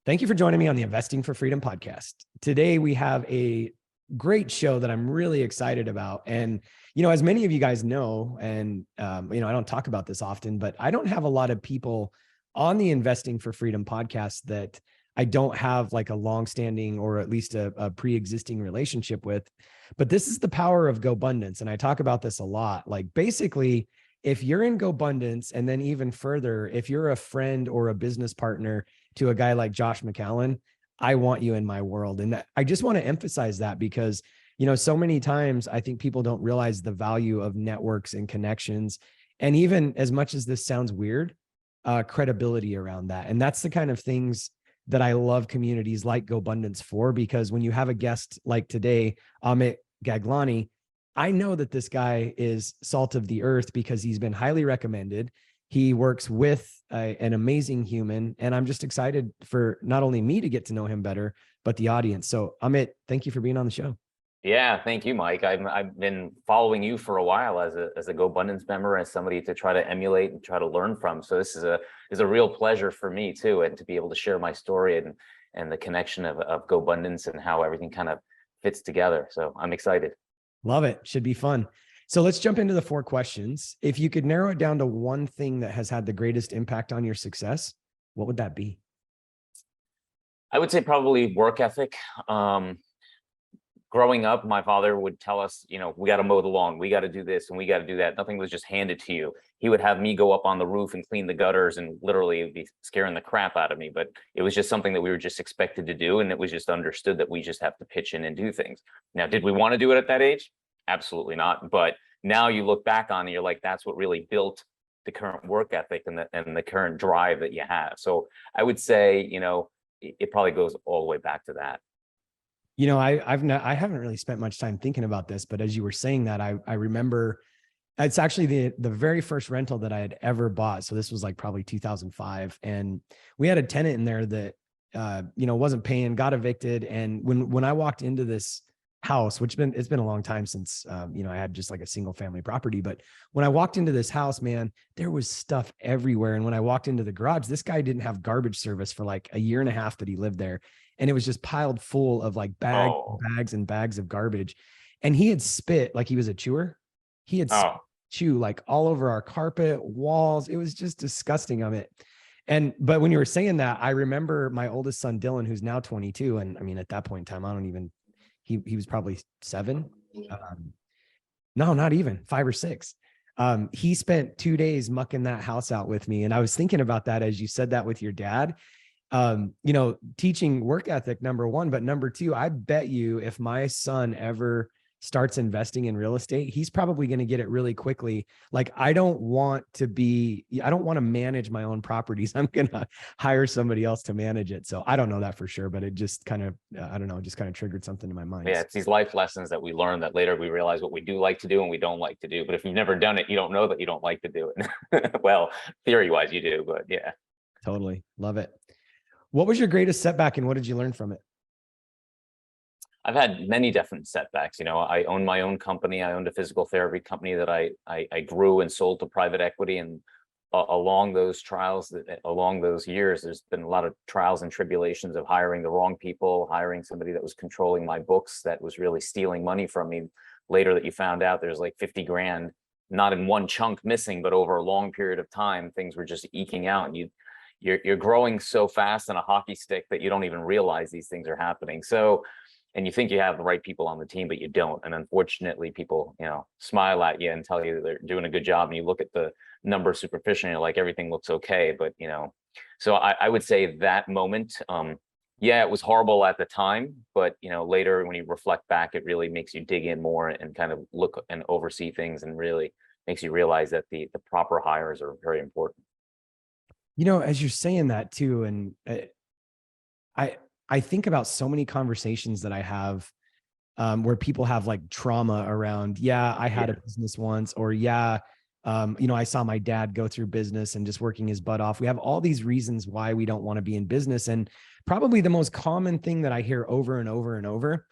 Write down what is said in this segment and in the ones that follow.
Thank you for joining me on the Investing for Freedom podcast. Today, we have a great show that I'm really excited about. And, as many of you guys know, and, I don't talk about this often, but I don't have a lot of people on the Investing for Freedom podcast that I don't have like a longstanding or at least a pre-existing relationship with. But this is the power of GoBundance. And I talk about this a lot. Like basically, if you're in GoBundance, and then even further, if you're a friend or a business partner to a guy like Josh McCallan, I want you in my world. And I just want to emphasize that because, so many times I think people don't realize the value of networks and connections. And even as much as this sounds weird, credibility around that. And that's the kind of things that I love communities like GoBundance for, because when you have a guest like today, Amit Gaglani, I know that this guy is salt of the earth because he's been highly recommended. He works with an amazing human, and I'm just excited for not only me to get to know him better, but the audience. So Amit, thank you for being on the show. Yeah, thank you, Mike. I've been following you for a while as a GoBundance member, as somebody to try to emulate and try to learn from. So this is a real pleasure for me too, and to be able to share my story and the connection of GoBundance and how everything kind of fits together. So I'm excited. Love it. Should be fun. So let's jump into the 4 questions. If you could narrow it down to one thing that has had the greatest impact on your success, what would that be? I would say probably work ethic. Growing up, my father would tell us, we got to mow the lawn, we got to do this, and we got to do that. Nothing was just handed to you. He would have me go up on the roof and clean the gutters, and literally it'd be scaring the crap out of me. But it was just something that we were just expected to do. And it was just understood that we just have to pitch in and do things. Now, did we want to do it at that age? Absolutely not. But now you look back on it, you're like, that's what really built the current work ethic and the current drive that you have. So I would say, it probably goes all the way back to that. I haven't really spent much time thinking about this, but as you were saying that, I remember it's actually the very first rental that I had ever bought. So this was like probably 2005, and we had a tenant in there that wasn't paying, got evicted, and when I walked into this house, which it's been a long time since I had just like a single family property, but when I walked into this house, man, there was stuff everywhere. And when I walked into the garage, this guy didn't have garbage service for like a year and a half that he lived there. And it was just piled full of like bags and bags of garbage. And he had spit, like he was a chewer. He had chew like all over our carpet, walls. It was just disgusting of it. But when you were saying that, I remember my oldest son, Dylan, who's now 22. And I mean, at that point in time, he was probably 7. No, not even 5 or 6. He spent 2 days mucking that house out with me. And I was thinking about that as you said that with your dad. Teaching work ethic, number 1, but number 2, I bet you if my son ever starts investing in real estate, he's probably going to get it really quickly. Like, I don't want to manage my own properties. I'm going to hire somebody else to manage it. So I don't know that for sure, but it just kind of, just kind of triggered something in my mind. Yeah. It's these life lessons that we learn that later we realize what we do like to do and we don't like to do. But if you've never done it, you don't know that you don't like to do it. Well, theory wise you do, but yeah. Totally. Love it. What was your greatest setback and what did you learn from it? I've had many different setbacks. I own my own company. I owned a physical therapy company that I grew and sold to private equity. And along those years, there's been a lot of trials and tribulations of hiring the wrong people, hiring somebody that was controlling my books, that was really stealing money from me. Later that you found out there's like 50 grand, not in one chunk missing, but over a long period of time, things were just eking out. And you're growing so fast on a hockey stick that you don't even realize these things are happening. So, and you think you have the right people on the team, but you don't. And unfortunately, people, smile at you and tell you that they're doing a good job. And you look at the number superficially, and you're like, everything looks okay. But, so I would say that moment, it was horrible at the time, but, later when you reflect back, it really makes you dig in more and kind of look and oversee things, and really makes you realize that the proper hires are very important. As you're saying that too, and I think about so many conversations that I have where people have like trauma around, I had a business once, or I saw my dad go through business and just working his butt off. We have all these reasons why we don't want to be in business. And probably the most common thing that I hear over and over and over,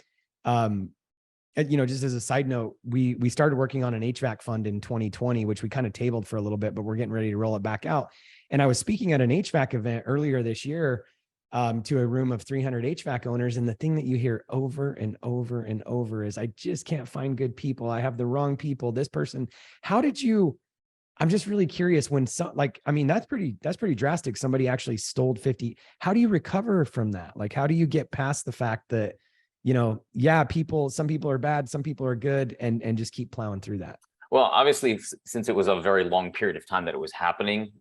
just as a side note, we started working on an HVAC fund in 2020, which we kind of tabled for a little bit, but we're getting ready to roll it back out. And I was speaking at an HVAC event earlier this year, to a room of 300 HVAC owners. And the thing that you hear over and over and over is, I just can't find good people. I have the wrong people. This person, how did you, I'm just really curious when some, like, I mean, that's pretty drastic. Somebody actually stole 50. How do you recover from that? Like, how do you get past the fact that, yeah, some people are bad, some people are good, and just keep plowing through that? Well, obviously, since it was a very long period of time that it was happening,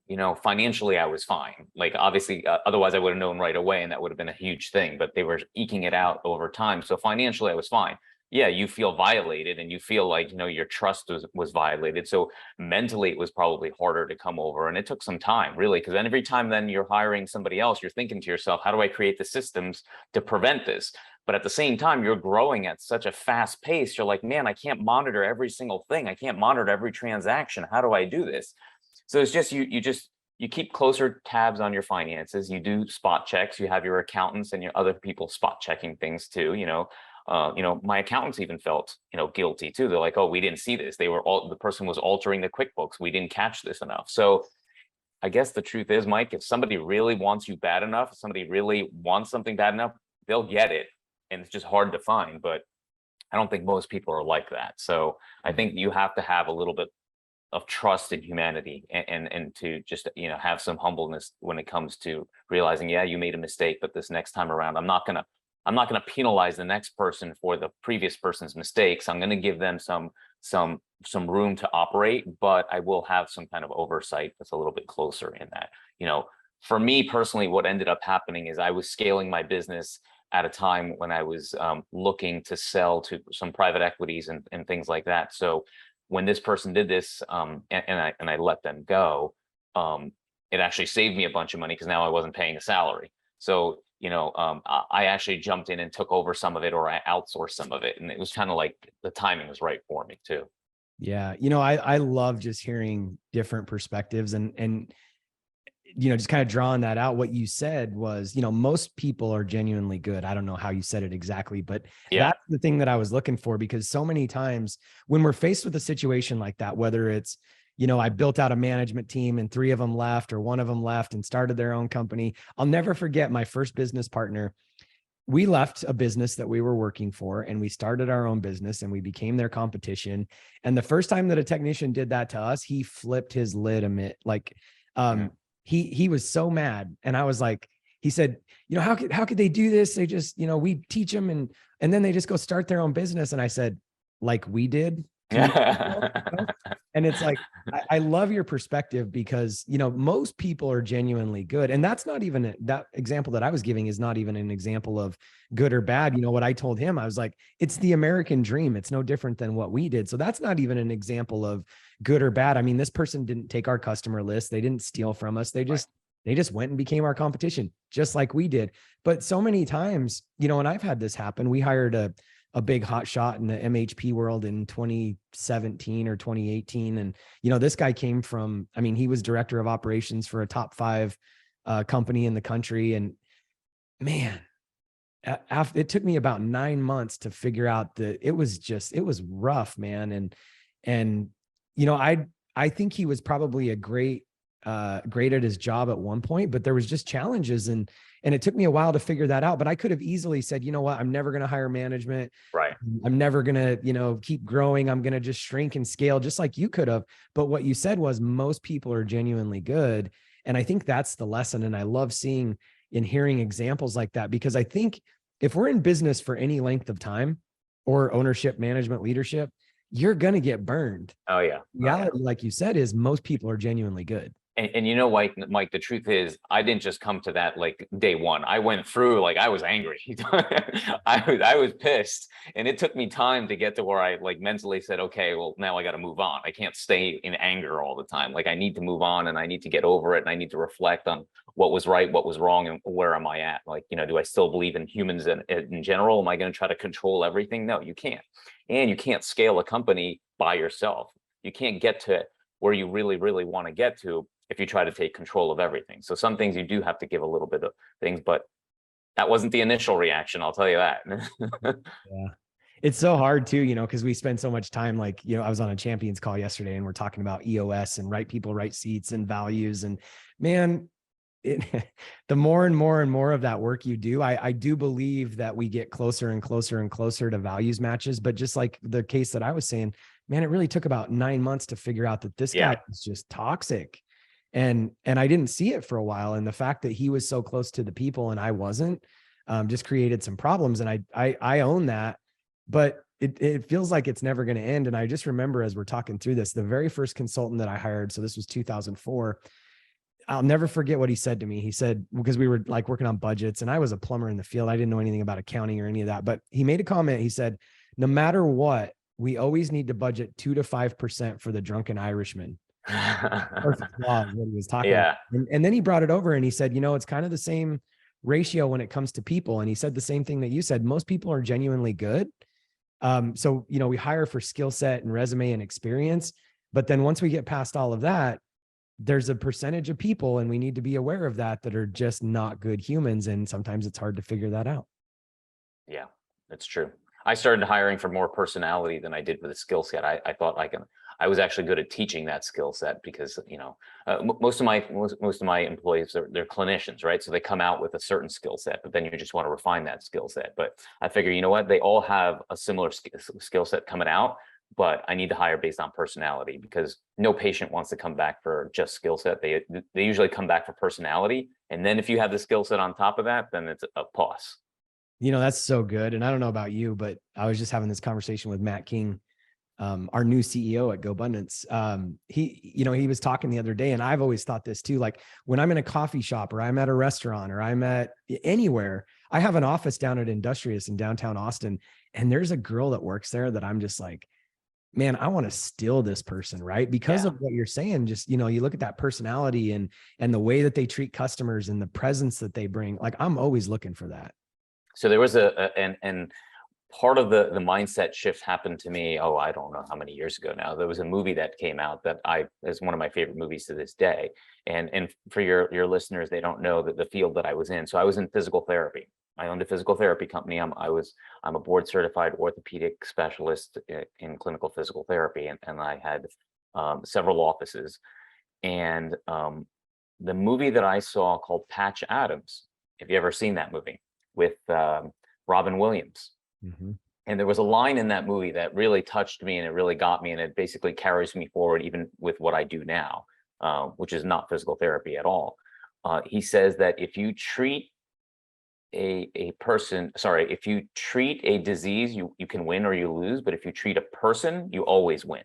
financially, I was fine. Like, obviously, otherwise I would have known right away, and that would have been a huge thing. But they were eking it out over time. So financially, I was fine. Yeah, you feel violated, and you feel like, your trust was violated. So mentally, it was probably harder to come over. And it took some time, really, because then every time then you're hiring somebody else, you're thinking to yourself, how do I create the systems to prevent this? But at the same time, you're growing at such a fast pace. You're like, man, I can't monitor every single thing. I can't monitor every transaction. How do I do this? So it's just you keep closer tabs on your finances. You do spot checks. You have your accountants and your other people spot checking things too. My accountants even felt guilty too. They're like, oh, we didn't see this. The person was altering the QuickBooks. We didn't catch this enough. So I guess the truth is, Mike, if somebody really wants you bad enough, if somebody really wants something bad enough, they'll get it. And it's just hard to find, but I don't think most people are like that. So I think you have to have a little bit of trust in humanity, and to just have some humbleness when it comes to realizing, yeah, you made a mistake, but this next time around, I'm not gonna penalize the next person for the previous person's mistakes. I'm gonna give them some room to operate, but I will have some kind of oversight that's a little bit closer in that. For me personally, what ended up happening is I was scaling my business at a time when I was looking to sell to some private equities and things like that. So when this person did this, and I let them go, it actually saved me a bunch of money because now I wasn't paying a salary. So I actually jumped in and took over some of it, or I outsourced some of it, and it was kind of like the timing was right for me too. Yeah, I love just hearing different perspectives, and just kind of drawing that out. What you said was, most people are genuinely good. I don't know how you said it exactly, but Yeah. that's the thing that I was looking for, because so many times when we're faced with a situation like that, whether it's, I built out a management team and 3 of them left, or 1 of them left and started their own company. I'll never forget my first business partner. We left a business that we were working for, and we started our own business, and we became their competition. And the first time that a technician did that to us, he flipped his lid he was so mad. And I was like, he said, how could they do this? They just, we teach them and then they just go start their own business. And I said, like we did. And it's like, I love your perspective, because, most people are genuinely good. And that's not even that example that I was giving is not even an example of good or bad. What I told him, I was like, it's the American dream. It's no different than what we did. So that's not even an example of good or bad. I mean, this person didn't take our customer list. They didn't steal from us. They just went and became our competition, just like we did. But so many times, and I've had this happen. We hired a big hot shot in the MHP world in 2017 or 2018. And, this guy came from, he was director of operations for a top 5 company in the country. And man, it took me about 9 months to figure out that it was rough, man. And, I think he was probably a great at his job at one point, but there was just challenges, and it took me a while to figure that out. But I could have easily said, you know what, I'm never going to hire management. Right. I'm never going to, keep growing. I'm going to just shrink and scale, just like you could have. But what you said was, most people are genuinely good. And I think that's the lesson. And I love seeing and hearing examples like that, because I think if we're in business for any length of time, or ownership, management, leadership, you're going to get burned. Oh yeah. Reality, like you said, is most people are genuinely good. And Mike, the truth is, I didn't just come to that like day one. I went through, like, I was angry. I was pissed, and it took me time to get to where I like mentally said, okay, well, now I got to move on. I can't stay in anger all the time. Like, I need to move on, and I need to get over it, and I need to reflect on what was right, what was wrong, and where am I at? Like, do I still believe in humans in general? Am I going to try to control everything? No, you can't. And you can't scale a company by yourself. You can't get to where you really, really want to get to if you try to take control of everything. So some things you do have to give a little bit of things, but that wasn't the initial reaction, I'll tell you that. Yeah. It's so hard too, because we spend so much time, like, I was on a champions call yesterday, and we're talking about EOS and right people, right seats and values. And man, the more and more and more of that work you do, I do believe that we get closer and closer and closer to values matches. But just like the case that I was saying, man, it really took about 9 months to figure out that this guy is just toxic. And I didn't see it for a while. And the fact that he was so close to the people and I wasn't, just created some problems. And I own that, but it feels like it's never going to end. And I just remember, as we're talking through this, the very first consultant that I hired, so this was 2004, I'll never forget what he said to me. He said, because we were like working on budgets and I was a plumber in the field. I didn't know anything about accounting or any of that, but he made a comment. He said, no matter what, we always need to budget 2 to 5% for the drunken Irishman. Perfect law is what he was talking about. And then he brought it over and he said, it's kind of the same ratio when it comes to people. And he said the same thing that you said. Most people are genuinely good. So, we hire for skill set and resume and experience, but then once we get past all of that, there's a percentage of people, and we need to be aware of that are just not good humans. And sometimes it's hard to figure that out. Yeah, that's true. I started hiring for more personality than I did with a skill set. I thought I was actually good at teaching that skill set because, most of my employees, they're clinicians, right? So they come out with a certain skill set, but then you just want to refine that skill set. But I figure, you know what, they all have a similar skill set coming out, but I need to hire based on personality because no patient wants to come back for just skill set. They usually come back for personality. And then if you have the skill set on top of that, then it's a plus. That's so good. And I don't know about you, but I was just having this conversation with Matt King, our new CEO at GoBundance. He was talking the other day, and I've always thought this too. Like when I'm in a coffee shop or I'm at a restaurant or I'm at anywhere, I have an office down at Industrious in downtown Austin. And there's a girl that works there that I'm just like, man, I want to steal this person, right? Because of what you're saying, just, you look at that personality and the way that they treat customers and the presence that they bring. Like I'm always looking for that. So there was and part of the mindset shift happened to me. Oh, I don't know how many years ago now. There was a movie that came out that is one of my favorite movies to this day. And for your listeners, they don't know that the field that I was in. So I was in physical therapy. I owned a physical therapy company. I'm a board certified orthopedic specialist in clinical physical therapy, and I had several offices. And the movie that I saw called Patch Adams. Have you ever seen that movie with Robin Williams? Mm-hmm. And there was a line in that movie that really touched me, and it really got me, and it basically carries me forward even with what I do now, which is not physical therapy at all. He says that if you treat if you treat a disease, you can win or you lose, but if you treat a person, you always win.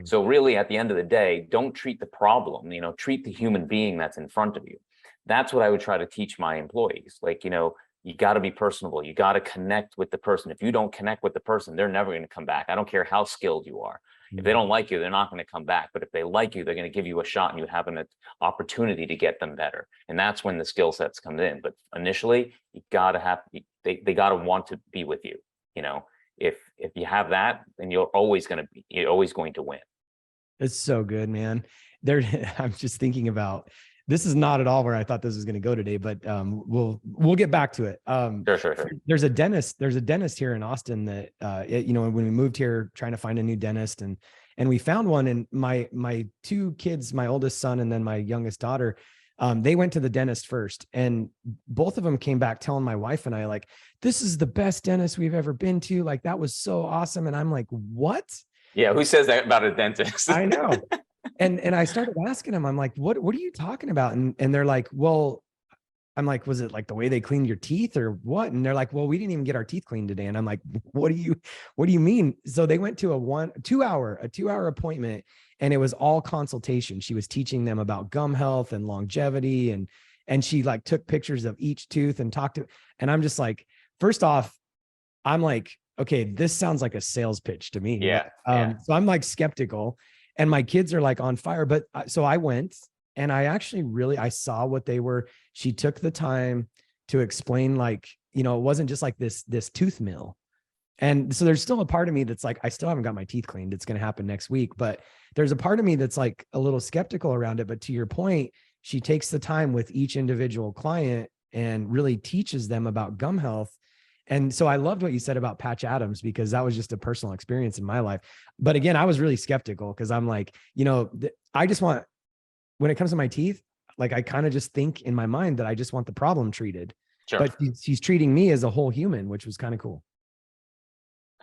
So really, at the end of the day, don't treat the problem, treat the human being that's in front of you. That's what I would try to teach my employees. Like, you got to be personable. You got to connect with the person. If you don't connect with the person, they're never going to come back. I don't care how skilled you are. If they don't like you, they're not going to come back. But if they like you, they're going to give you a shot, and you have an opportunity to get them better. And that's when the skill sets come in. But initially, you got to have, they got to want to be with you. If you have that, then you're always going to win. It's so good, man. I'm just thinking about, this is not at all where I thought this was going to go today, but we'll get back to it. Sure. There's a dentist here in Austin that when we moved here trying to find a new dentist, and we found one, and my two kids, my oldest son and then my youngest daughter, they went to the dentist first, and both of them came back telling my wife and I, like, this is the best dentist we've ever been to. Like, that was so awesome. And I'm like, what? Yeah. Who says that about a dentist? I know. And I started asking them, I'm like, what are you talking about? And they're like, well, I'm like, was it like the way they cleaned your teeth or what? And they're like, well, we didn't even get our teeth cleaned today. And I'm like, what do you mean? So they went to a 2 hour appointment, and it was all consultation. She was teaching them about gum health and longevity. And she like took pictures of each tooth and talked to, and I'm just like, first off, I'm like, okay, this sounds like a sales pitch to me. Yeah. So I'm like skeptical, and my kids are like on fire. But so I went, and I actually I saw what they were. She took the time to explain, like, it wasn't just like this tooth mill. And so there's still a part of me that's like, I still haven't got my teeth cleaned. It's going to happen next week. But there's a part of me that's like a little skeptical around it. But to your point, she takes the time with each individual client and really teaches them about gum health. And so I loved what you said about Patch Adams, because that was just a personal experience in my life. But again, I was really skeptical, because I'm like, I just want, when it comes to my teeth, like, I kind of just think in my mind that I just want the problem treated, Sure. but he's treating me as a whole human, which was kind of cool.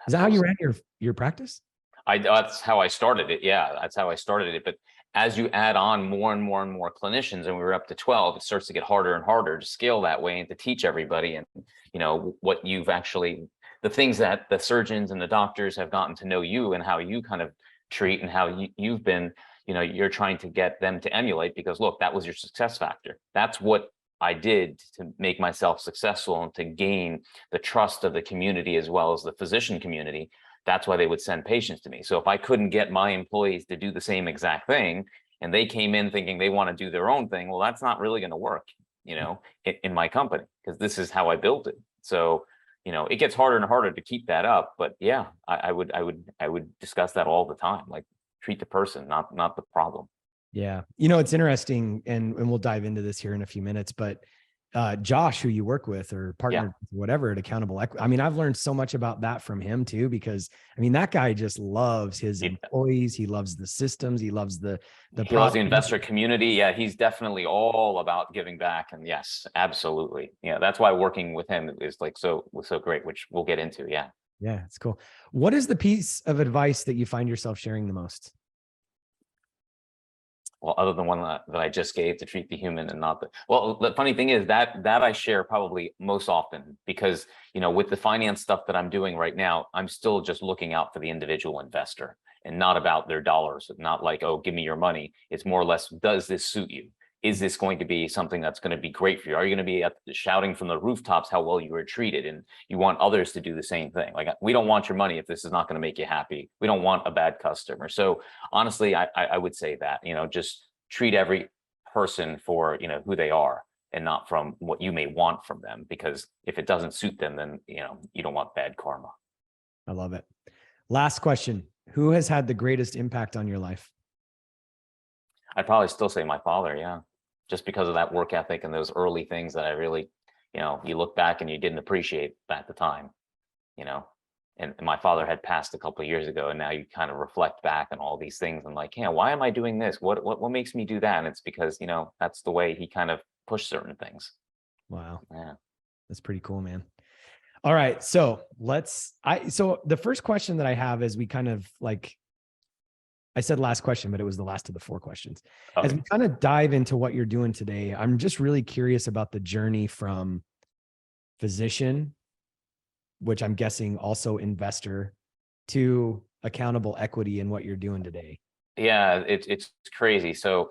Is that how you ran your practice? That's how I started it. Yeah, that's how I started it. But as you add on more and more and more clinicians, and we were up to 12, it starts to get harder and harder to scale that way and to teach everybody. And, what you've actually, the things that the surgeons and the doctors have gotten to know you and how you kind of treat and how you've been, you're trying to get them to emulate, because look, that was your success factor. That's what I did to make myself successful and to gain the trust of the community as well as the physician community. That's why they would send patients to me. So if I couldn't get my employees to do the same exact thing, and they came in thinking they want to do their own thing, well, that's not really going to work, in my company, because this is how I built it. So, it gets harder and harder to keep that up. But yeah, I would discuss that all the time. Like, treat the person, not the problem. Yeah. It's interesting, and we'll dive into this here in a few minutes, but Josh, who you work with or partner, whatever, at Accountable Equity. I mean, I've learned so much about that from him too, because that guy just loves his employees. He loves the systems. He loves he loves the investor community. Yeah, he's definitely all about giving back. And yes, absolutely. Yeah, that's why working with him is like so great, which we'll get into. Yeah. Yeah, it's cool. What is the piece of advice that you find yourself sharing the most? Well, other than one that I just gave, to treat the human and not the, well, the funny thing is that I share probably most often, because, with the finance stuff that I'm doing right now, I'm still just looking out for the individual investor and not about their dollars. Not like, oh, give me your money. It's more or less, does this suit you? Is this going to be something that's going to be great for you? Are you going to be shouting from the rooftops how well you were treated, and you want others to do the same thing? Like, we don't want your money if this is not going to make you happy. We don't want a bad customer. So honestly, I would say that, just treat every person for, who they are, and not from what you may want from them, because if it doesn't suit them, then, you don't want bad karma. I love it. Last question. Who has had the greatest impact on your life? I'd probably still say my father. Yeah. Just because of that work ethic and those early things that I really, you look back and you didn't appreciate at the time, and my father had passed a couple of years ago, and now you kind of reflect back on all these things and like, why am I doing this? What makes me do that? And it's because, that's the way he kind of pushed certain things. Wow. Yeah. That's pretty cool, man. All right. So so the first question that I have is, we kind of like, I said last question, but it was the last of the 4 questions. Okay. As we kind of dive into what you're doing today, I'm just really curious about the journey from physician, which I'm guessing also investor, to Accountable Equity and what you're doing today. Yeah, it's crazy. So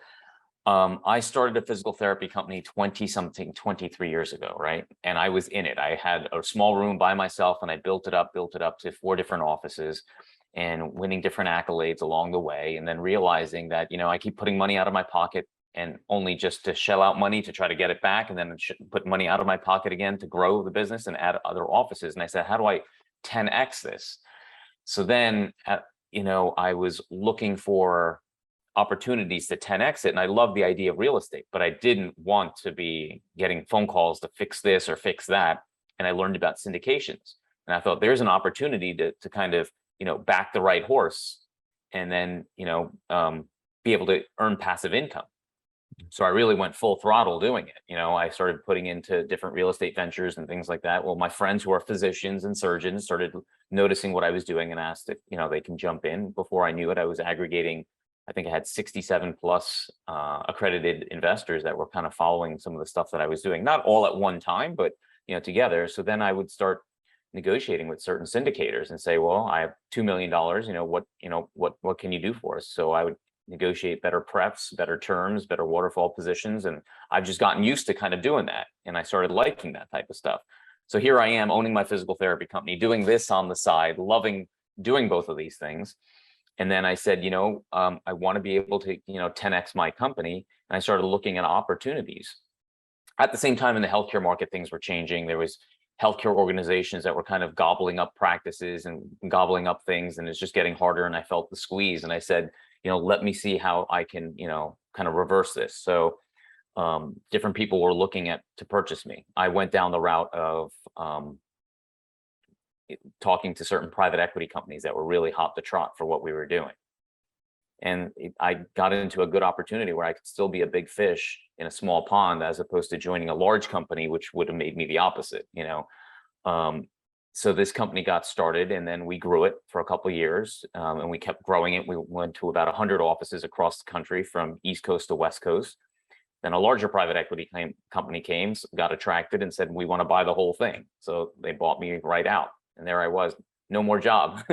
I started a physical therapy company 23 years ago, right? And I was in it. I had a small room by myself, and I built it up to 4 different offices, and winning different accolades along the way. And then realizing that, I keep putting money out of my pocket, and only just to shell out money to try to get it back, and then put money out of my pocket again to grow the business and add other offices. And I said, how do I 10x this? So then, I was looking for opportunities to 10x it. And I love the idea of real estate, but I didn't want to be getting phone calls to fix this or fix that. And I learned about syndications. And I thought, there's an opportunity to kind of, back the right horse, and then, be able to earn passive income. So I really went full throttle doing it. I started putting into different real estate ventures and things like that. Well, my friends who are physicians and surgeons started noticing what I was doing and asked if, they can jump in. Before I knew it, I was aggregating, I think I had 67 plus accredited investors that were kind of following some of the stuff that I was doing, not all at one time, but, together. So then I would start negotiating with certain syndicators and say, well, I have $2 million, what can you do for us? So I would negotiate better prefs, better terms, better waterfall positions. And I've just gotten used to kind of doing that. And I started liking that type of stuff. So here I am owning my physical therapy company, doing this on the side, loving doing both of these things. And then I said, I want to be able to, 10x my company. And I started looking at opportunities. At the same time, in the healthcare market, things were changing. There was healthcare organizations that were kind of gobbling up practices and gobbling up things, and it's just getting harder. And I felt the squeeze, and I said, let me see how I can, kind of reverse this. So different people were looking to purchase me. I went down the route of talking to certain private equity companies that were really hot to trot for what we were doing. And I got into a good opportunity where I could still be a big fish in a small pond, as opposed to joining a large company, which would have made me the opposite, you know. So this company got started, and then we grew it for a couple of years, and we kept growing it. We went to about 100 offices across the country, from East Coast to West Coast. Then a larger private equity company came, got attracted, and said, we want to buy the whole thing. So they bought me right out, and there I was, no more job.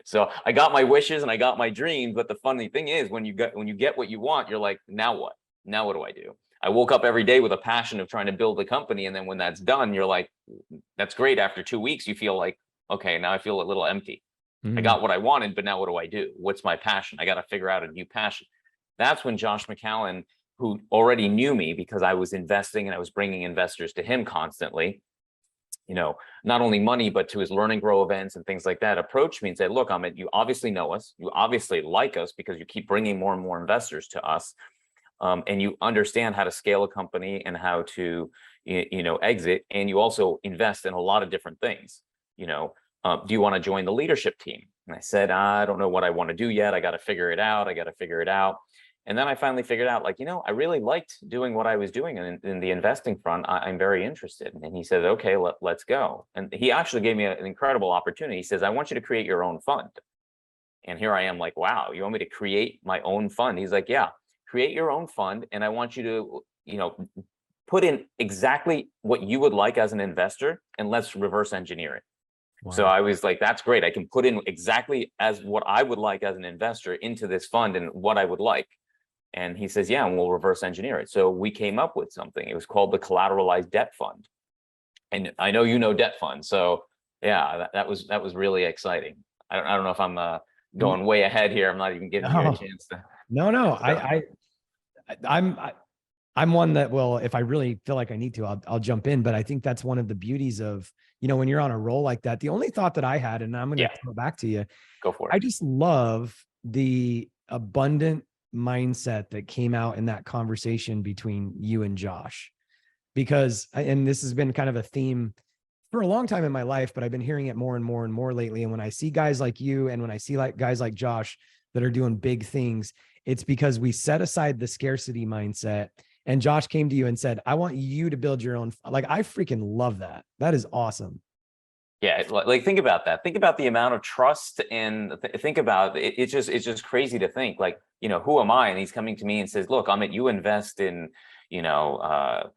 So I got my wishes and I got my dreams. But the funny thing is, when you get what you want, you're like, now what? Now what do I do? I woke up every day with a passion of trying to build a company. And then when that's done, you're like, that's great. After 2 weeks, you feel like, okay, now I feel a little empty. I got what I wanted, but now what do I do? What's my passion? I got to figure out a new passion. That's when Josh McCallan, who already knew me because I was investing and I was bringing investors to him constantly, you know, not only money, but to his learn and grow events and things like that, approached me and said, look, Amit, you obviously know us. You obviously like us because you keep bringing more and more investors to us. And you understand how to scale a company and how to, you know, exit. And you also invest in a lot of different things. You know, do you want to join the leadership team? And I said, I don't know what I want to do yet. I got to figure it out. And then I finally figured out, like, you know, I really liked doing what I was doing in the investing front. I'm very interested. And he said, okay, let's go. And he actually gave me an incredible opportunity. He says, I want you to create your own fund. And here I am, like, wow, you want me to create my own fund? He's like, yeah, create your own fund. And I want you to, you know, put in exactly what you would like as an investor, and let's reverse engineer it. Wow. So I was like, that's great. I can put in exactly as what I would like as an investor into this fund and what I would like. And he says, yeah, and we'll reverse engineer it. So we came up with something. It was called the Collateralized Debt Fund. And I know you know debt funds. So yeah, that was really exciting. I don't know if I'm going way ahead here. I'm not even giving you a chance to. No. I'm one that will, if I really feel like I need to, I'll jump in. But I think that's one of the beauties of, you know, when you're on a roll like that. The only thought that I had, and I'm going to throw it back to you. Go for it. I just love the abundant mindset that came out in that conversation between you and Josh, because, and this has been kind of a theme for a long time in my life, but I've been hearing it more and more and more lately. And when I see guys like you, and when I see like guys like Josh that are doing big things, it's because we set aside the scarcity mindset. And Josh came to you and said, I want you to build your own. Like, I freaking love that. That is awesome. Yeah, like think about that. Think about the amount of trust, and think about it. It's just crazy to think, like, you know, who am I? And he's coming to me and says, look, Amit, you invest in, you know,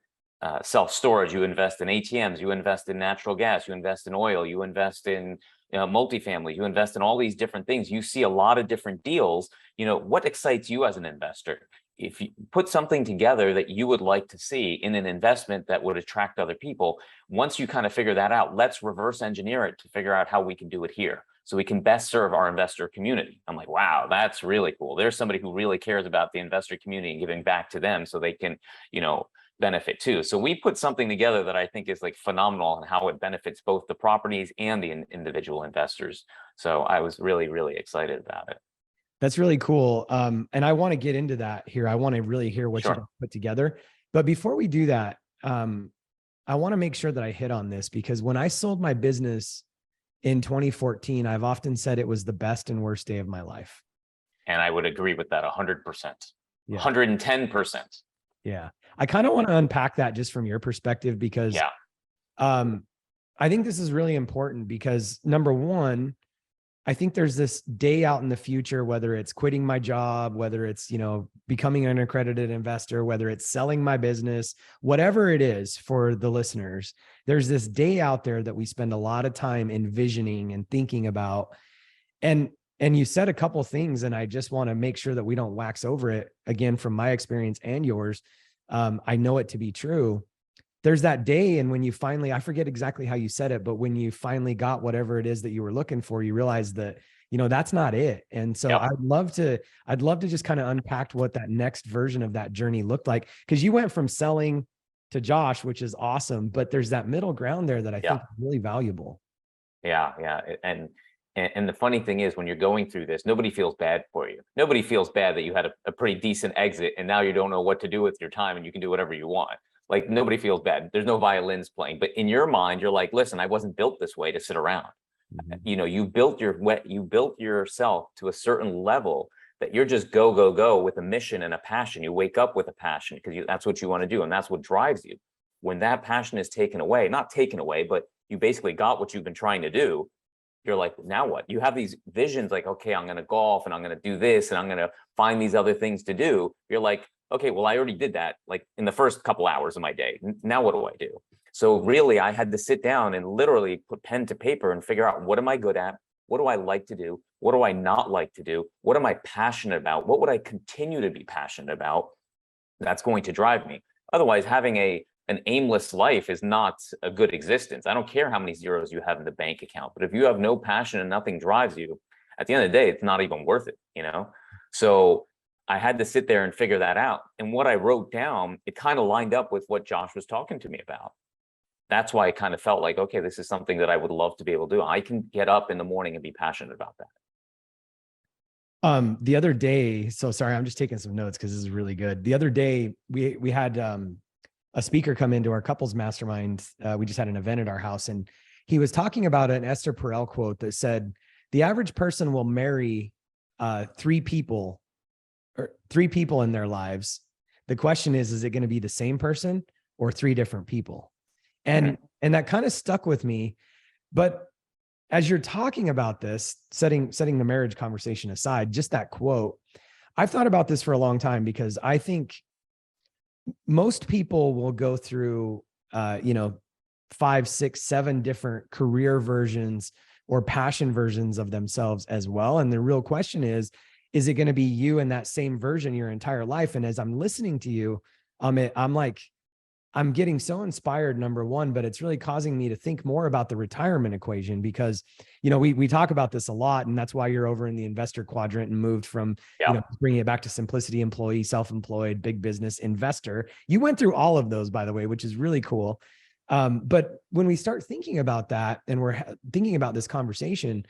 self-storage, you invest in ATMs, you invest in natural gas, you invest in oil, you invest in, you know, multifamily, you invest in all these different things. You see a lot of different deals. You know, what excites you as an investor? If you put something together that you would like to see in an investment that would attract other people, once you kind of figure that out, let's reverse engineer it to figure out how we can do it here, so we can best serve our investor community. I'm like, wow, that's really cool. There's somebody who really cares about the investor community and giving back to them so they can, you know, benefit too. So we put something together that I think is like phenomenal, and how it benefits both the properties and the individual investors. So I was really, really excited about it. That's really cool. And I want to get into that here. I want to really hear what you put together. But before we do that, I want to make sure that I hit on this, because when I sold my business in 2014, I've often said it was the best and worst day of my life. And I would agree with that 100%, 110%. Yeah. I kind of want to unpack that just from your perspective, because I think this is really important, because number one, I think there's this day out in the future, whether it's quitting my job, whether it's, you know, becoming an accredited investor, whether it's selling my business, whatever it is for the listeners, there's this day out there that we spend a lot of time envisioning and thinking about. And you said a couple of things, and I just want to make sure that we don't wax over it again from my experience and yours. I know it to be true. There's that day, and when you finally, I forget exactly how you said it, but when you finally got whatever it is that you were looking for, you realize that, you know, that's not it. And so I'd love to just kind of unpack what that next version of that journey looked like, because you went from selling to Josh, which is awesome, but there's that middle ground there that I think is really valuable. Yeah. And the funny thing is, when you're going through this, nobody feels bad for you. Nobody feels bad that you had a pretty decent exit and now you don't know what to do with your time and you can do whatever you want. Like, nobody feels bad. There's no violins playing, but in your mind, you're like, listen, I wasn't built this way to sit around. You know, you built yourself to a certain level that you're just go, go, go with a mission and a passion. You wake up with a passion because that's what you want to do. And that's what drives you. When that passion is taken away, not taken away, but you basically got what you've been trying to do, you're like, now what? You have these visions like, okay, I'm going to golf and I'm going to do this and I'm going to find these other things to do. You're like, okay, well, I already did that like in the first couple hours of my day. Now what do I do? So really, I had to sit down and literally put pen to paper and figure out, what am I good at? What do I like to do? What do I not like to do? What am I passionate about? What would I continue to be passionate about? That's going to drive me. Otherwise, having an aimless life is not a good existence. I don't care how many zeros you have in the bank account, but if you have no passion and nothing drives you, at the end of the day, it's not even worth it, you know? So I had to sit there and figure that out. And what I wrote down, it kind of lined up with what Josh was talking to me about. That's why I kind of felt like, okay, this is something that I would love to be able to do. I can get up in the morning and be passionate about that. The other day, so sorry, I'm just taking some notes because this is really good. The other day we had a speaker come into our couples mastermind. We just had an event at our house, and he was talking about an Esther Perel quote that said, the average person will marry three people in their lives. The question is it going to be the same person or three different people? And that kind of stuck with me. But as you're talking about this, setting the marriage conversation aside, just that quote, I've thought about this for a long time, because I think most people will go through, 5, 6, 7 different career versions or passion versions of themselves as well. And the real question is it going to be you in that same version your entire life? And as I'm listening to you, Amit, I'm getting so inspired, number one, but it's really causing me to think more about the retirement equation, because, we talk about this a lot, and that's why you're over in the investor quadrant and moved from, bringing it back to simplicity, employee, self-employed, big business, investor. You went through all of those, by the way, which is really cool. But when we start thinking about that, and we're thinking about this conversation,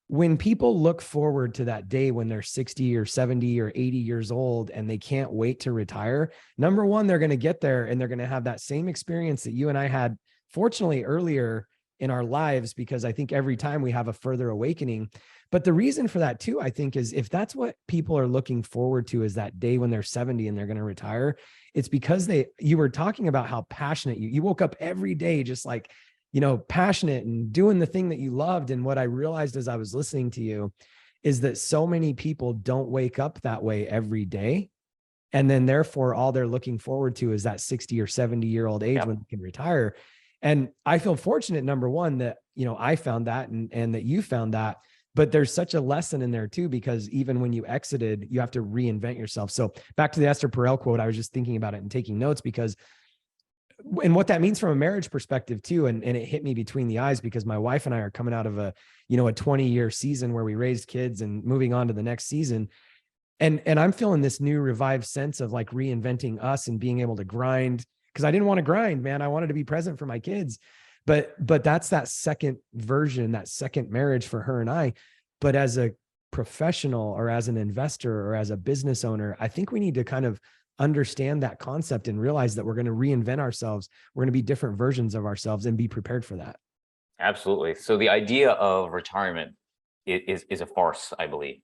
when people look forward to that day when they're 60 or 70 or 80 years old and they can't wait to retire, number one, they're going to get there and they're going to have that same experience that you and I had, fortunately, earlier in our lives, because I think every time we have a further awakening. But the reason for that too, I think, is if that's what people are looking forward to, is that day when they're 70 and they're going to retire, it's because you were talking about how passionate you woke up every day, just like, passionate and doing the thing that you loved. And what I realized as I was listening to you is that so many people don't wake up that way every day. And then therefore, all they're looking forward to is that 60 or 70-year-old age when they can retire. And I feel fortunate, number one, that, I found that and that you found that. But there's such a lesson in there too, because even when you exited, you have to reinvent yourself. So back to the Esther Perel quote, I was just thinking about it and taking notes, because and what that means from a marriage perspective too. And it hit me between the eyes, because my wife and I are coming out of a 20-year season where we raised kids and moving on to the next season. And I'm feeling this new revived sense of like reinventing us and being able to grind, because I didn't want to grind, man. I wanted to be present for my kids. But that's that second version, that second marriage for her and I. But as a professional or as an investor or as a business owner, I think we need to kind of understand that concept and realize that we're going to reinvent ourselves. We're going to be different versions of ourselves and be prepared for that. Absolutely. So the idea of retirement is a farce, I believe.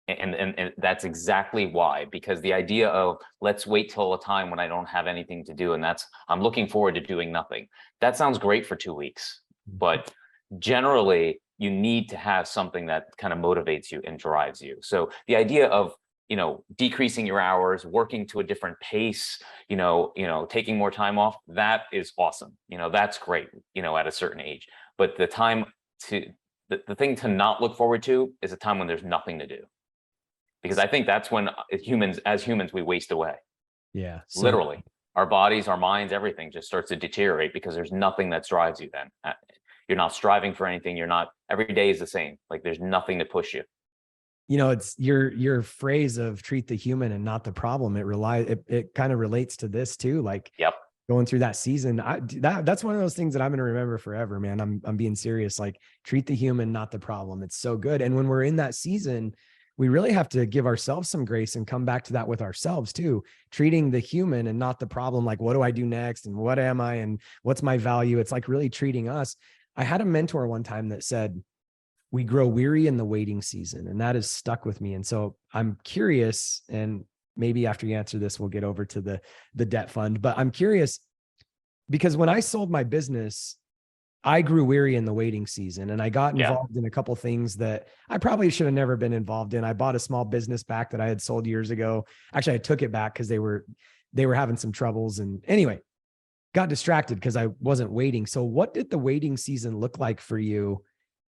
And that's exactly why, because the idea of let's wait till a time when I don't have anything to do, and I'm looking forward to doing nothing. That sounds great for 2 weeks, but generally you need to have something that kind of motivates you and drives you. So the idea of decreasing your hours, working to a different pace, taking more time off, that is awesome. That's great, at a certain age. But the thing to not look forward to is a time when there's nothing to do. Because I think that's when as humans, we waste away. Yeah. Literally. Our bodies, our minds, everything just starts to deteriorate because there's nothing that drives you then. You're not striving for anything. Every day is the same. Like there's nothing to push you. It's your phrase of treat the human and not the problem. It kind of relates to this too. Like, yep. Going through that season, that's one of those things that I'm going to remember forever, man. I'm being serious. Like, treat the human, not the problem. It's so good. And when we're in that season, we really have to give ourselves some grace and come back to that with ourselves too. Treating the human and not the problem. Like, what do I do next? And what am I? And what's my value? It's like really treating us. I had a mentor one time that said, we grow weary in the waiting season, and that has stuck with me. And so I'm curious, and maybe after you answer this, we'll get over to the debt fund, but I'm curious because when I sold my business, I grew weary in the waiting season, and I got Yeah. involved in a couple things that I probably should have never been involved in. I bought a small business back that I had sold years ago. Actually, I took it back because they were having some troubles. And anyway, got distracted because I wasn't waiting. So what did the waiting season look like for you?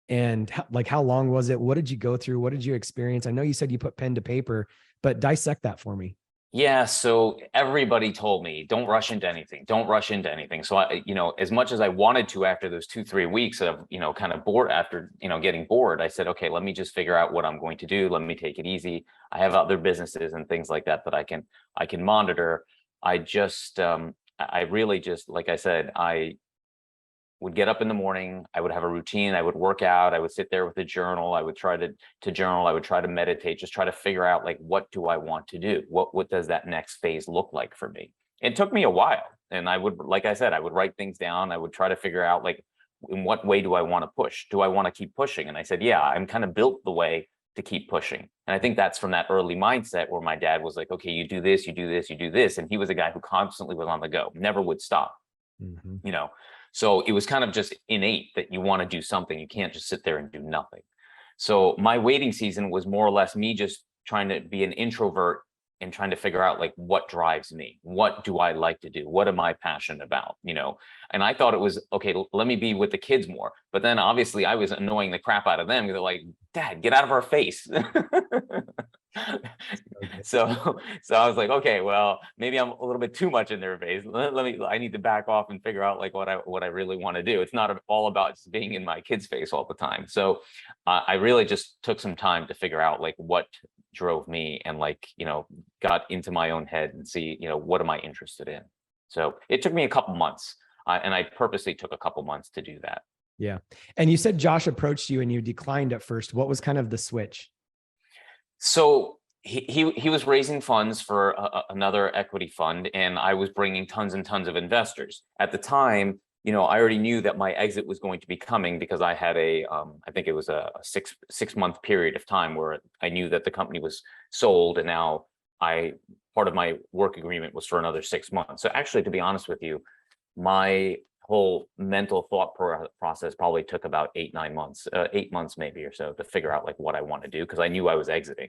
And like, how long was it? What did you go through? What did you experience? I know you said you put pen to paper, but dissect that for me. Yeah, so everybody told me, don't rush into anything. Don't rush into anything. So I, as much as I wanted to after those 2-3 weeks of, kind of bored after, getting bored, I said, okay, let me just figure out what I'm going to do. Let me take it easy. I have other businesses and things like that that I can monitor. I just, I really just, like I said, I would get up in the morning, I would have a routine, I would work out, I would sit there with a journal, I would try to journal, I would try to meditate, just try to figure out like, what do I want to do? What does that next phase look like for me? It took me a while. And I would, like I said, I would write things down. I would try to figure out like, in what way do I want to push? Do I want to keep pushing? And I said, yeah, I'm kind of built the way to keep pushing. And I think that's from that early mindset where my dad was like, okay, you do this, you do this, you do this. And he was a guy who constantly was on the go, never would stop, Mm-hmm. So it was kind of just innate that you want to do something. You can't just sit there and do nothing. So my waiting season was more or less me just trying to be an introvert and trying to figure out like, what drives me? What do I like to do? What am I passionate about? And I thought it was, okay, let me be with the kids more. But then obviously I was annoying the crap out of them. They're like, Dad, get out of our face. Okay. So I was like, okay, well, maybe I'm a little bit too much in their face. I need to back off and figure out like what I really want to do. It's not all about just being in my kids' face all the time. So I really just took some time to figure out like what drove me and like, got into my own head and see, what am I interested in? So it took me a couple months, and I purposely took a couple months to do that. Yeah. And you said Josh approached you and you declined at first. What was kind of the switch? So he was raising funds for another equity fund, and I was bringing tons and tons of investors. At the time, I already knew that my exit was going to be coming because I had I think it was a six month period of time where I knew that the company was sold, and now part of my work agreement was for another 6 months. So actually, to be honest with you, my whole mental thought process probably took about 8-9 months, 8 months maybe or so, to figure out like what I want to do, because I knew I was exiting.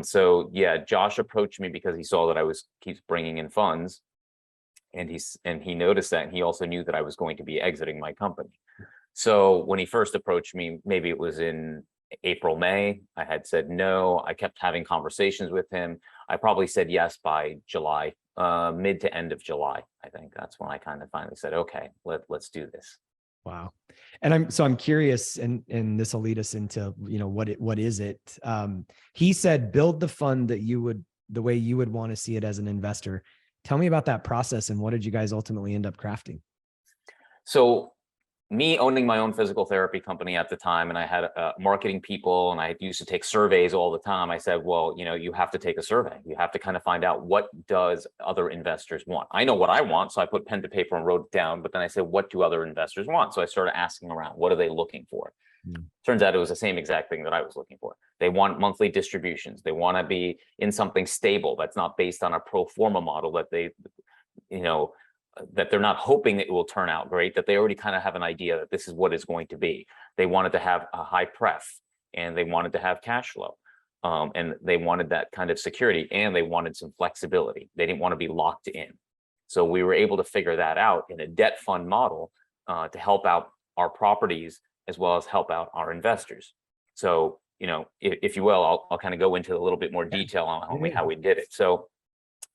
So yeah, Josh approached me because he saw that I keeps bringing in funds, and he noticed that, and he also knew that I was going to be exiting my company. So when he first approached me, maybe it was in April, May, I had said no. I kept having conversations with him. I probably said yes by July, mid to end of July. I think that's when I kind of finally said, okay, let's do this. Wow. And I'm curious, and this will lead us into, what is it? He said, build the fund the way you would want to see it as an investor. Tell me about that process, and what did you guys ultimately end up crafting? So me owning my own physical therapy company at the time, and I had marketing people, and I used to take surveys all the time. I said, well, you have to take a survey. You have to kind of find out, what does other investors want? I know what I want, so I put pen to paper and wrote it down. But then I said, what do other investors want? So I started asking around, what are they looking for? Turns out it was the same exact thing that I was looking for. They want monthly distributions. They want to be in something stable that's not based on a pro forma model that that they're not hoping that it will turn out great, that they already kind of have an idea that this is what it's going to be. They wanted to have a high pref, and they wanted to have cash flow. And they wanted that kind of security, and they wanted some flexibility. They didn't want to be locked in. So we were able to figure that out in a debt fund model to help out our properties as well as help out our investors. So, if you will, I'll kind of go into a little bit more detail on how we did it. So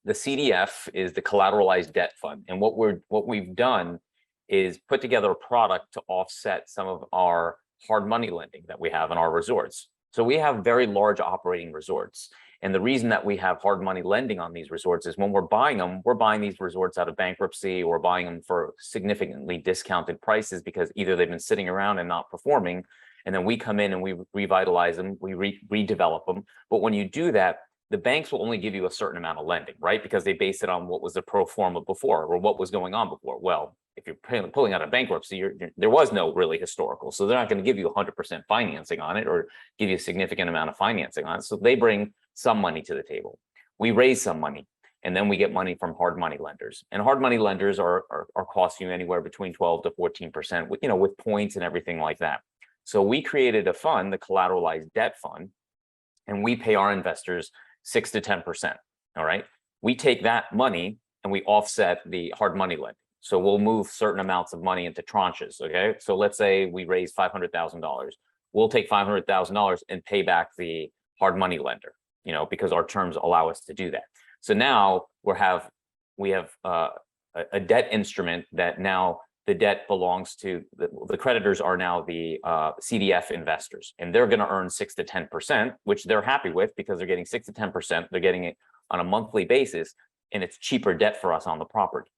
the CDF is the collateralized debt fund. And what we've done is put together a product to offset some of our hard money lending that we have in our resorts. So we have very large operating resorts. And the reason that we have hard money lending on these resorts is when we're buying them, we're buying these resorts out of bankruptcy, or buying them for significantly discounted prices because either they've been sitting around and not performing, and then we come in and we revitalize them, we redevelop them. But when you do that, the banks will only give you a certain amount of lending, right? Because they base it on what was the pro forma before, or what was going on before. Well, if you're pulling out of bankruptcy, there was no really historical. So they're not going to give you 100% financing on it or give you a significant amount of financing on it. So they bring some money to the table. We raise some money, and then we get money from hard money lenders. And hard money lenders are costing you anywhere between 12 to 14%, with points and everything like that. So we created a fund, the collateralized debt fund, and we pay our investors 6 to 10%. All right. We take that money and we offset the hard money lending. So we'll move certain amounts of money into tranches. Okay. So let's say we raise $500,000. We'll take $500,000 and pay back the hard money lender, because our terms allow us to do that. So now we have a debt instrument that now the debt belongs to the creditors are now the CDF investors, and they're going to earn 6 to 10%, which they're happy with because they're getting 6 to 10%. They're getting it on a monthly basis, and it's cheaper debt for us on the property.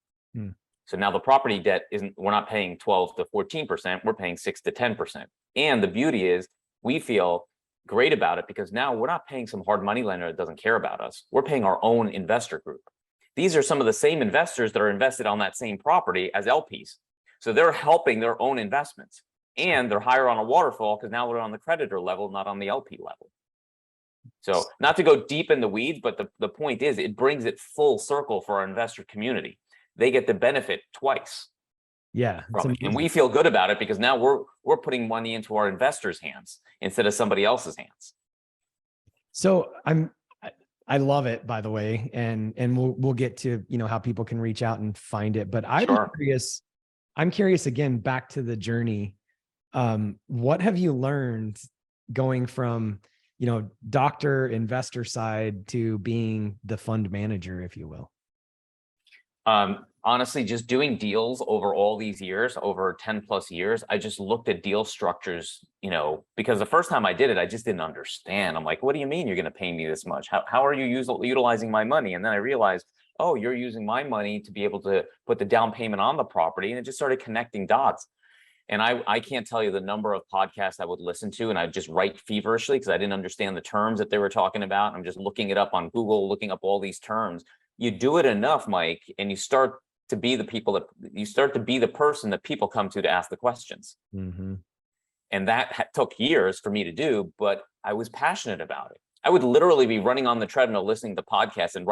So now the property debt we're not paying 12 to 14%, we're paying 6 to 10%. And the beauty is we feel great about it because now we're not paying some hard money lender that doesn't care about us. We're paying our own investor group. These are some of the same investors that are invested on that same property as LPs. So they're helping their own investments, and they're higher on a waterfall because now we're on the creditor level, not on the LP level. So not to go deep in the weeds, but the point is it brings it full circle for our investor community. They get the benefit twice. Yeah. And we feel good about it because now we're putting money into our investors' hands instead of somebody else's hands. So I love it, by the way, and we'll get to how people can reach out and find it. But I'm curious again, back to the journey. What have you learned going from doctor investor side to being the fund manager, if you will? Honestly, just doing deals over all these years, over 10 plus years, I just looked at deal structures, because the first time I did it, I just didn't understand. I'm like, what do you mean you're going to pay me this much? How are you utilizing my money? And then I realized, oh, you're using my money to be able to put the down payment on the property. And it just started connecting dots. And I can't tell you the number of podcasts I would listen to, and I'd just write feverishly because I didn't understand the terms that they were talking about. I'm just looking it up on Google, looking up all these terms. You do it enough, Mike, and you start to be the person that people come to ask the questions. Mm-hmm. And that took years for me to do, but I was passionate about it. I would literally be running on the treadmill, listening to podcasts and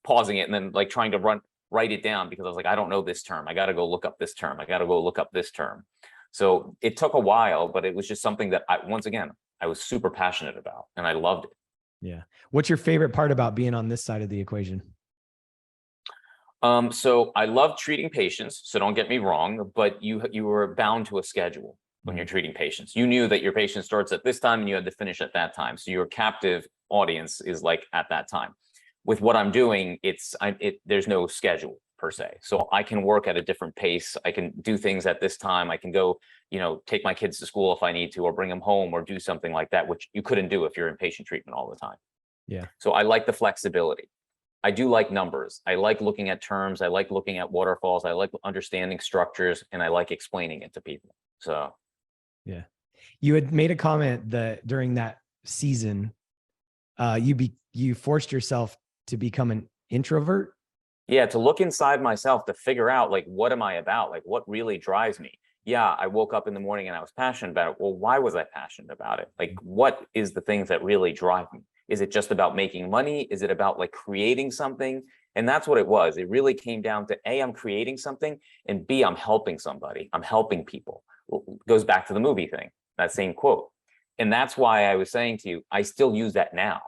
pausing it, and then trying to write it down because I was like, I don't know this term. I got to go look up this term. I got to go look up this term. So it took a while, but it was just something that I was super passionate about, and I loved it. Yeah. What's your favorite part about being on this side of the equation? So I love treating patients, so don't get me wrong, but you were bound to a schedule when you're treating patients. You knew that your patient starts at this time and you had to finish at that time. So your captive audience is at that time. With what I'm doing, there's no schedule per se. So I can work at a different pace. I can do things at this time. I can go, take my kids to school if I need to, or bring them home, or do something like that, which you couldn't do if you're in patient treatment all the time. Yeah. So I like the flexibility. I do like numbers. I like looking at terms. I like looking at waterfalls. I like understanding structures, and I like explaining it to people. So, yeah, you had made a comment that during that season, you forced yourself to become an introvert. Yeah, to look inside myself to figure out what am I about? What really drives me? Yeah, I woke up in the morning and I was passionate about it. Well, why was I passionate about it? What is the things that really drive me? Is it just about making money? Is it about creating something? And that's what it was. It really came down to A, I'm creating something, and B, I'm helping somebody. I'm helping people. It goes back to the movie thing, that same quote. And that's why I was saying to you, I still use that now.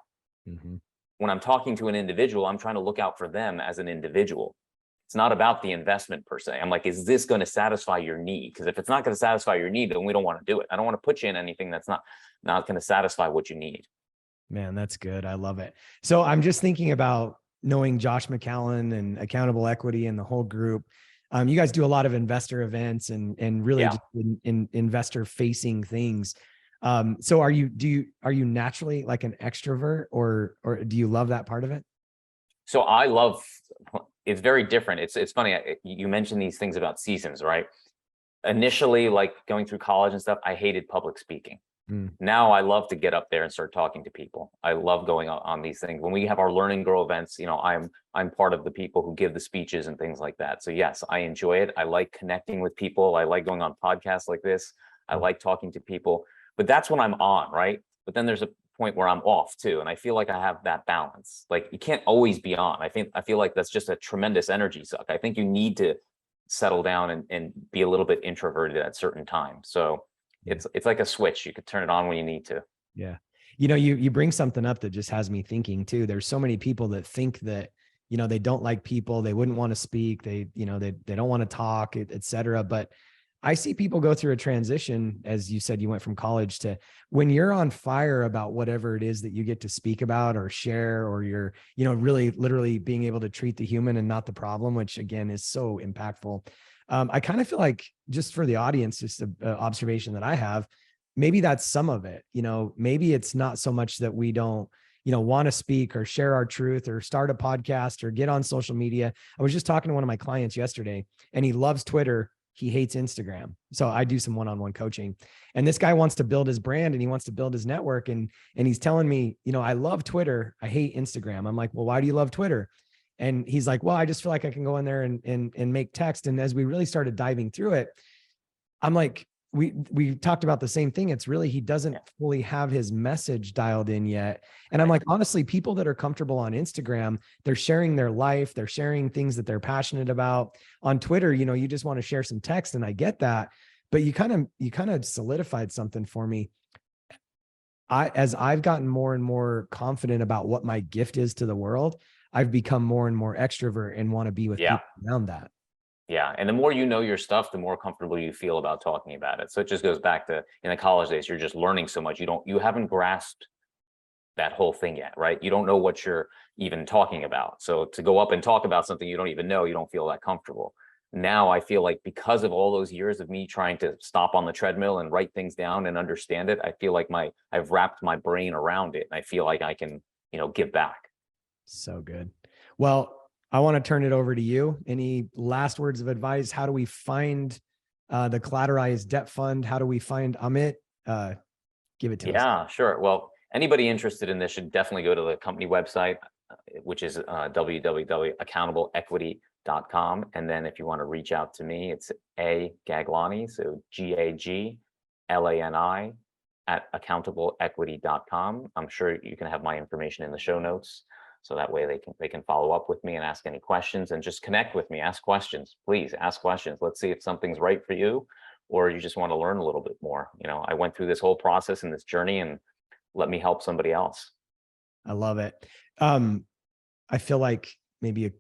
Mm-hmm. When I'm talking to an individual, I'm trying to look out for them as an individual. It's not about the investment per se. I'm like, is this going to satisfy your need? Because if it's not going to satisfy your need, then we don't want to do it. I don't want to put you in anything that's not going to satisfy what you need. Man, that's good. I love it. So I'm just thinking about knowing Josh McCallan and Accountable Equity and the whole group. You guys do a lot of investor events and really just in investor facing things. So are you naturally like an extrovert, or do you love that part of it? So it's very different. It's funny. You mentioned these things about seasons, right? Initially, going through college and stuff, I hated public speaking. Mm. Now I love to get up there and start talking to people. I love going on these things. When we have our Learn and Grow events, I'm part of the people who give the speeches and things like that. So yes, I enjoy it. I like connecting with people. I like going on podcasts like this. I like talking to people, but that's when I'm on, right? But then there's a point where I'm off too. And I feel like I have that balance. Like you can't always be on. I feel like that's just a tremendous energy suck. I think you need to settle down and be a little bit introverted at certain times. So it's like a switch. You could turn it on when you need to. Yeah. You bring something up that just has me thinking too. There's so many people that think that, they don't like people, they wouldn't want to speak, they don't want to talk, et cetera. But I see people go through a transition, as you said, you went from college to when you're on fire about whatever it is that you get to speak about or share, or you're, really literally being able to treat the human and not the problem, which again is so impactful. I kind of feel like, just for the audience, just an observation that I have, maybe that's some of it. Maybe it's not so much that we don't, want to speak or share our truth or start a podcast or get on social media. I was just talking to one of my clients yesterday, and he loves Twitter. He hates Instagram. So I do some one-on-one coaching, and this guy wants to build his brand and he wants to build his network. And he's telling me, I love Twitter, I hate Instagram. I'm like, well, why do you love Twitter? And he's like, well, I just feel like I can go in there and make text. And as we really started diving through it, I'm like, we talked about the same thing. It's really, he doesn't fully have his message dialed in yet. And I'm like, honestly, people that are comfortable on Instagram, they're sharing their life, they're sharing things that they're passionate about. On Twitter, you just want to share some text, and I get that. But you kind of solidified something for me. As I've gotten more and more confident about what my gift is to the world, I've become more and more extrovert and want to be with people around that. Yeah. And the more you know your stuff, the more comfortable you feel about talking about it. So it just goes back to, in the college days, you're just learning so much. You haven't grasped that whole thing yet, right? You don't know what you're even talking about. So to go up and talk about something you don't even know, you don't feel that comfortable. Now I feel like, because of all those years of me trying to stop on the treadmill and write things down and understand it, I feel like I've wrapped my brain around it, and I feel like I can, give back. So good. Well, I want to turn it over to you. Any last words of advice? How do we find the collateralized debt fund? How do we find Amit? Give it to us. Yeah, sure. Well, anybody interested in this should definitely go to the company website, which is www.accountableequity.com. And then if you want to reach out to me, it's A Gaglani, so Gaglani at accountableequity.com. I'm sure you can have my information in the show notes. So that way they can follow up with me and ask any questions, and just connect with me. Ask questions, please ask questions. Let's see if something's right for you, or you just want to learn a little bit more. I went through this whole process and this journey, and let me help somebody else. I love it. I feel like maybe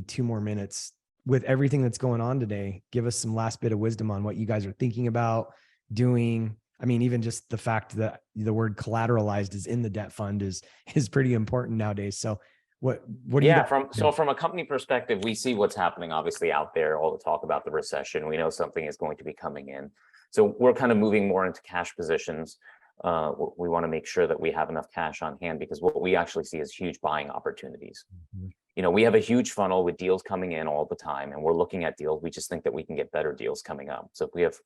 2 more minutes with everything that's going on today. Give us some last bit of wisdom on what you guys are thinking about doing. I mean, even just the fact that the word collateralized is in the debt fund is pretty important nowadays. So what do you from a company perspective, we see what's happening obviously out there, all the talk about the recession. We know something is going to be coming in. So we're kind of moving more into cash positions. We want to make sure that we have enough cash on hand, because what we actually see is huge buying opportunities. Mm-hmm. We have a huge funnel with deals coming in all the time, and we're looking at deals. We just think that we can get better deals coming up. So if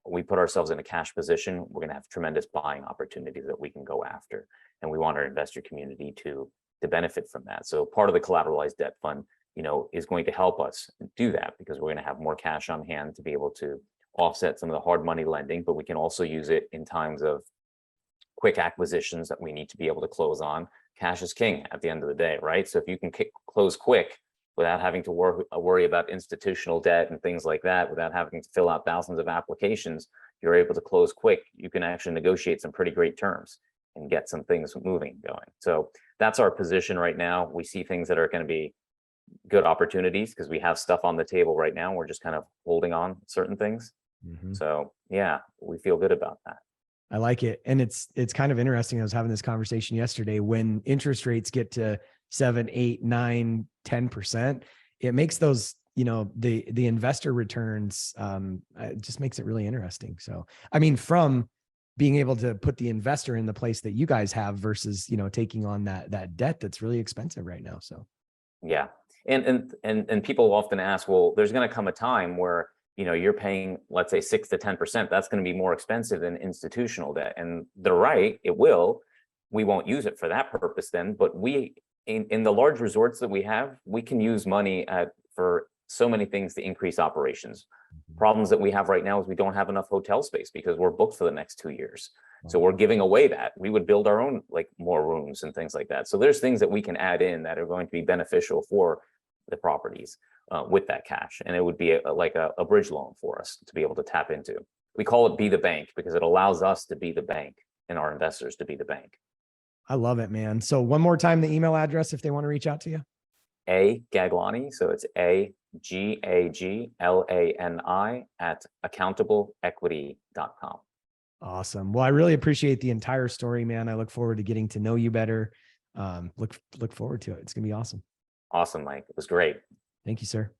we put ourselves in a cash position, we're going to have tremendous buying opportunities that we can go after. And we want our investor community to benefit from that. So part of the collateralized debt fund, is going to help us do that, because we're going to have more cash on hand to be able to offset some of the hard money lending, but we can also use it in times of quick acquisitions that we need to be able to close on. Cash is king at the end of the day, right? So if you can close quick without having to worry about institutional debt and things like that, without having to fill out thousands of applications, you're able to close quick. You can actually negotiate some pretty great terms and get some things moving going. So that's our position right now. We see things that are going to be good opportunities because we have stuff on the table right now. We're just kind of holding on certain things. Mm-hmm. So yeah, we feel good about that. I like it. And it's kind of interesting. I was having this conversation yesterday. When interest rates get to 7, 8, 9, 10%, it makes those, the investor returns, it just makes it really interesting. So, I mean, from being able to put the investor in the place that you guys have versus, taking on that debt that's really expensive right now. So, yeah. And people often ask, well, there's going to come a time where, you're paying, let's say 6 to 10%, that's going to be more expensive than institutional debt. And they're right, it will. We won't use it for that purpose then, but in the large resorts that we have, we can use money for so many things to increase operations. Problems that we have right now is we don't have enough hotel space because we're booked for the next 2 years. So we're giving away that. We would build our own, like, more rooms and things like that. So there's things that we can add in that are going to be beneficial for the properties with that cash. And it would be like a bridge loan for us to be able to tap into. We call it Be the Bank because it allows us to be the bank and our investors to be the bank. I love it, man. So one more time, the email address if they want to reach out to you. A Gaglani, so it's AGAGLANI at accountableequity.com. Awesome. Well, I really appreciate the entire story, man. I look forward to getting to know you better. Look forward to it. It's going to be awesome. Awesome, Mike. It was great. Thank you, sir.